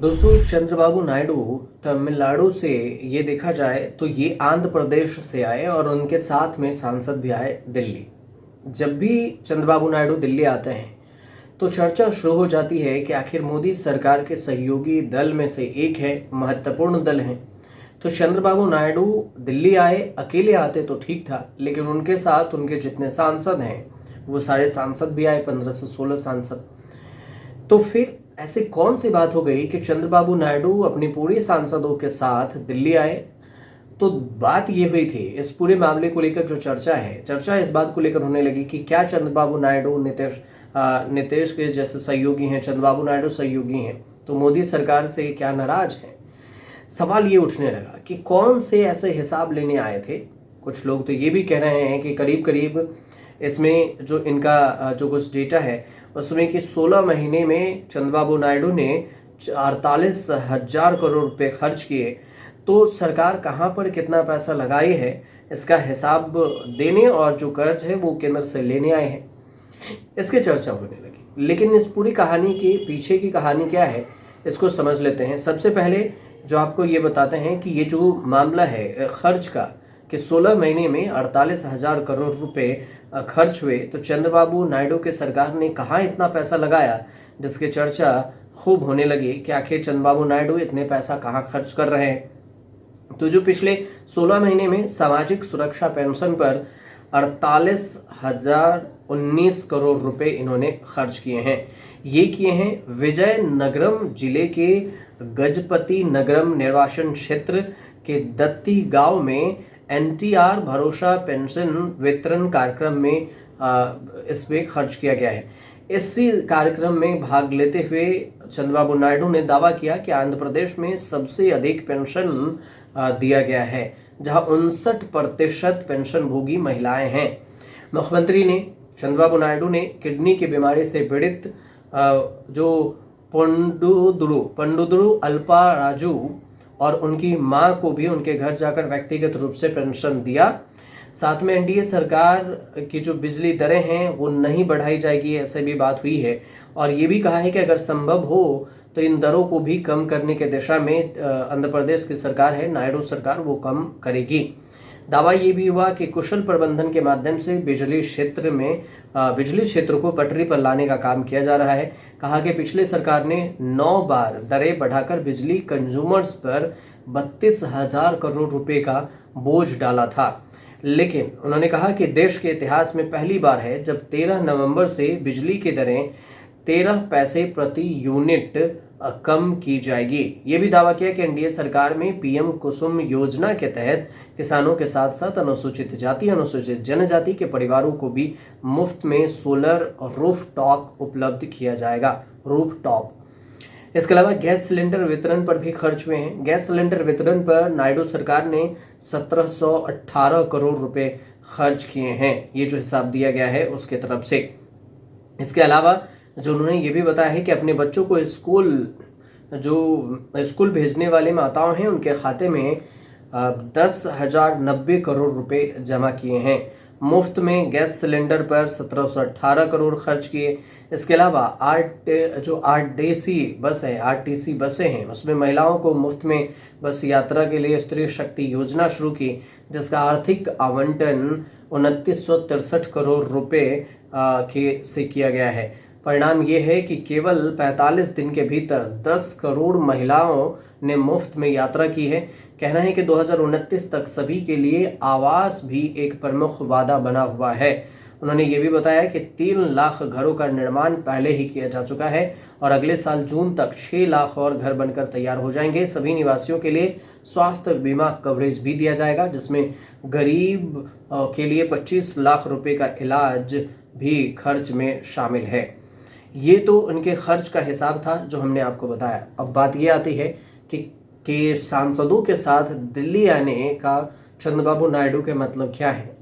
दोस्तों, चंद्रबाबू नायडू तमिलनाडु से ये देखा जाए तो ये आंध्र प्रदेश से आए और उनके साथ में सांसद भी आए दिल्ली। जब भी चंद्रबाबू नायडू दिल्ली आते हैं तो चर्चा शुरू हो जाती है कि आखिर मोदी सरकार के सहयोगी दल में से एक है, महत्वपूर्ण दल है। तो चंद्रबाबू नायडू दिल्ली आए, अकेले आते तो ठीक था, लेकिन उनके साथ उनके जितने सांसद हैं वो सारे सांसद भी आए, 15 से 16 सांसद। तो फिर ऐसी कौन सी बात हो गई कि चंद्रबाबू नायडू अपनी पूरी सांसदों के साथ दिल्ली आए। तो बात ये हुई थी, इस पूरे मामले को लेकर जो चर्चा इस बात को लेकर होने लगी कि क्या चंद्रबाबू नायडू नीतीश के जैसे सहयोगी हैं, चंद्रबाबू नायडू सहयोगी हैं, तो मोदी सरकार से क्या नाराज हैं। सवाल ये उठने लगा कि कौन से ऐसे हिसाब लेने आए थे। कुछ लोग तो ये भी कह रहे हैं कि करीब करीब इसमें जो इनका जो कुछ डेटा है उसमें कि 16 महीने में चंद्रबाबू नायडू ने 48,000 करोड़ रुपए खर्च किए। तो सरकार कहाँ पर कितना पैसा लगाई है इसका हिसाब देने और जो कर्ज है वो केंद्र से लेने आए हैं, इसकी चर्चा होने लगी। लेकिन इस पूरी कहानी के पीछे की कहानी क्या है इसको समझ लेते हैं। सबसे पहले जो आपको ये बताते हैं कि ये जो मामला है खर्च का, कि 16 महीने में 48,000 करोड़ रुपए खर्च हुए, तो चंद्रबाबू नायडू के सरकार ने कहाँ इतना पैसा लगाया, जिसकी चर्चा खूब होने लगी कि आखिर चंद्रबाबू नायडू इतने पैसा कहाँ खर्च कर रहे हैं। तो जो पिछले 16 महीने में सामाजिक सुरक्षा पेंशन पर 48,019 करोड़ रुपए इन्होंने खर्च किए हैं। ये किए हैं विजयनगरम जिले के गजपति नगरम निर्वाचन क्षेत्र के दत्ती गांव में एनटीआर भरोसा पेंशन वितरण कार्यक्रम में इसमें खर्च किया गया है। इसी कार्यक्रम में भाग लेते हुए चंद्रबाबू नायडू ने दावा किया कि आंध्र प्रदेश में सबसे अधिक पेंशन दिया गया है, जहां 59% पेंशन भोगी महिलाएं हैं। मुख्यमंत्री ने चंद्रबाबू नायडू ने किडनी की बीमारी से पीड़ित जो पंडुदुरु अल्पा राजू और उनकी मां को भी उनके घर जाकर व्यक्तिगत रूप से पेंशन दिया। साथ में एनडीए सरकार की जो बिजली दरें हैं वो नहीं बढ़ाई जाएगी, ऐसे भी बात हुई है। और ये भी कहा है कि अगर संभव हो तो इन दरों को भी कम करने के दिशा में आंध्र प्रदेश की सरकार है, नायडू सरकार, वो कम करेगी। दावा ये भी हुआ कि कुशल प्रबंधन के माध्यम से बिजली क्षेत्र को पटरी पर लाने का काम किया जा रहा है। कहा कि पिछले सरकार ने 9 बार दरें बढ़ाकर बिजली कंज्यूमर्स पर 32,000 करोड़ रुपए का बोझ डाला था। लेकिन उन्होंने कहा कि देश के इतिहास में पहली बार है जब 13 नवंबर से बिजली की दरें 13 पैसे प्रति यूनिट कम की जाएगी। ये भी दावा किया कि एनडीए सरकार में पीएम कुसुम योजना के तहत किसानों के साथ साथ अनुसूचित जाति, अनुसूचित जनजाति के परिवारों को भी मुफ्त में सोलर रूफटॉप उपलब्ध किया जाएगा। रूफटॉप। इसके अलावा गैस सिलेंडर वितरण पर भी खर्च हुए हैं। गैस सिलेंडर वितरण पर नायडू सरकार ने 1718 करोड़ रुपए खर्च किए हैं, ये जो हिसाब दिया गया है उसके तरफ से। इसके अलावा जो उन्होंने ये भी बताया है कि अपने बच्चों को स्कूल भेजने वाले माताओं हैं उनके खाते में 10,090 करोड़ रुपए जमा किए हैं। मुफ्त में गैस सिलेंडर पर 1718 करोड़ खर्च किए। इसके अलावा आरटीसी बसें हैं, उसमें महिलाओं को मुफ्त में बस यात्रा के लिए स्त्री शक्ति योजना शुरू की, जिसका आर्थिक आवंटन 2963 करोड़ रुपए से किया गया है। परिणाम ये है कि केवल 45 दिन के भीतर 10 करोड़ महिलाओं ने मुफ्त में यात्रा की है। कहना है कि 2029 तक सभी के लिए आवास भी एक प्रमुख वादा बना हुआ है। उन्होंने ये भी बताया कि 3 लाख घरों का निर्माण पहले ही किया जा चुका है और अगले साल जून तक 6 लाख और घर बनकर तैयार हो जाएंगे। सभी निवासियों के लिए स्वास्थ्य बीमा कवरेज भी दिया जाएगा, जिसमें गरीब के लिए 25 लाख रुपए का इलाज भी खर्च में शामिल है। ये तो उनके खर्च का हिसाब था जो हमने आपको बताया। अब बात ये आती है कि सांसदों के साथ दिल्ली आने का चंद्रबाबू नायडू के मतलब क्या है।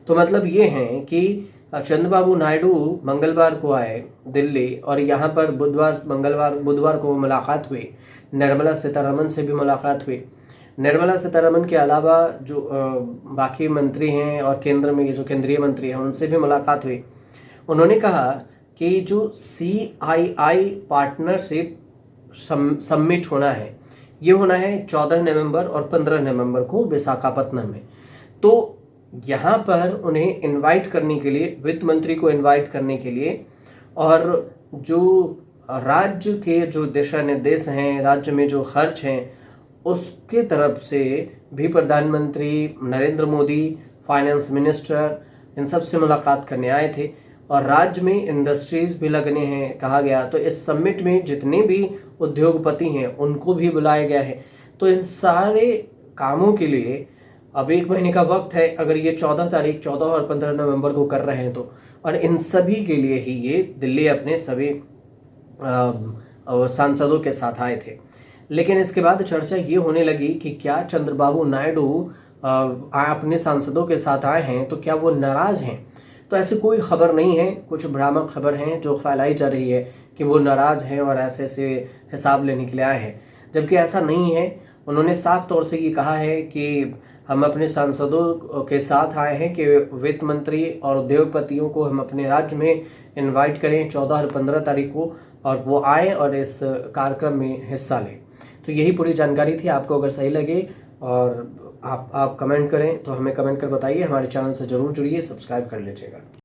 तो मतलब ये है कि चंद्रबाबू नायडू मंगलवार को आए दिल्ली और यहाँ पर बुधवार को मुलाकात हुई। निर्मला सीतारमण से भी मुलाकात हुई। निर्मला सीतारमण के अलावा जो बाकी मंत्री हैं और केंद्र में जो केंद्रीय मंत्री हैं उनसे भी मुलाकात हुई। उन्होंने कहा कि जो CII पार्टनरशिप समिट होना है, ये होना है 14 नवंबर और 15 नवंबर को विशाखापत्तनम में। तो यहाँ पर उन्हें इनवाइट करने के लिए, वित्त मंत्री को इनवाइट करने के लिए, और जो राज्य के जो दिशा निर्देश हैं, राज्य में जो खर्च हैं, उसके तरफ से भी प्रधानमंत्री नरेंद्र मोदी, फाइनेंस मिनिस्टर, इन सब से मुलाकात करने आए थे। और राज्य में इंडस्ट्रीज भी लगने हैं कहा गया। तो इस समिट में जितने भी उद्योगपति हैं उनको भी बुलाया गया है। तो इन सारे कामों के लिए अब 1 महीने का वक्त है, अगर ये 14 और 15 नवंबर को कर रहे हैं तो। और इन सभी के लिए ही ये दिल्ली अपने सभी सांसदों के साथ आए थे। लेकिन इसके बाद चर्चा ये होने लगी कि क्या चंद्रबाबू नायडू अपने सांसदों के साथ आए हैं तो क्या वो नाराज़ हैं। तो ऐसी कोई खबर नहीं है, कुछ भ्रामक खबर हैं जो फैलाई जा रही है कि वो नाराज़ हैं और ऐसे ऐसे हिसाब लेने के लिए आए हैं, जबकि ऐसा नहीं है। उन्होंने साफ तौर से ये कहा है कि हम अपने सांसदों के साथ आए हैं कि वित्त मंत्री और उद्योगपतियों को हम अपने राज्य में इनवाइट करें 14 और 15 तारीख को, और वो आए और इस कार्यक्रम में हिस्सा लें। तो यही पूरी जानकारी थी। आपको अगर सही लगे और आप कमेंट करें तो हमें कमेंट कर बताइए। हमारे चैनल से ज़रूर जुड़िए, सब्सक्राइब कर लीजिएगा।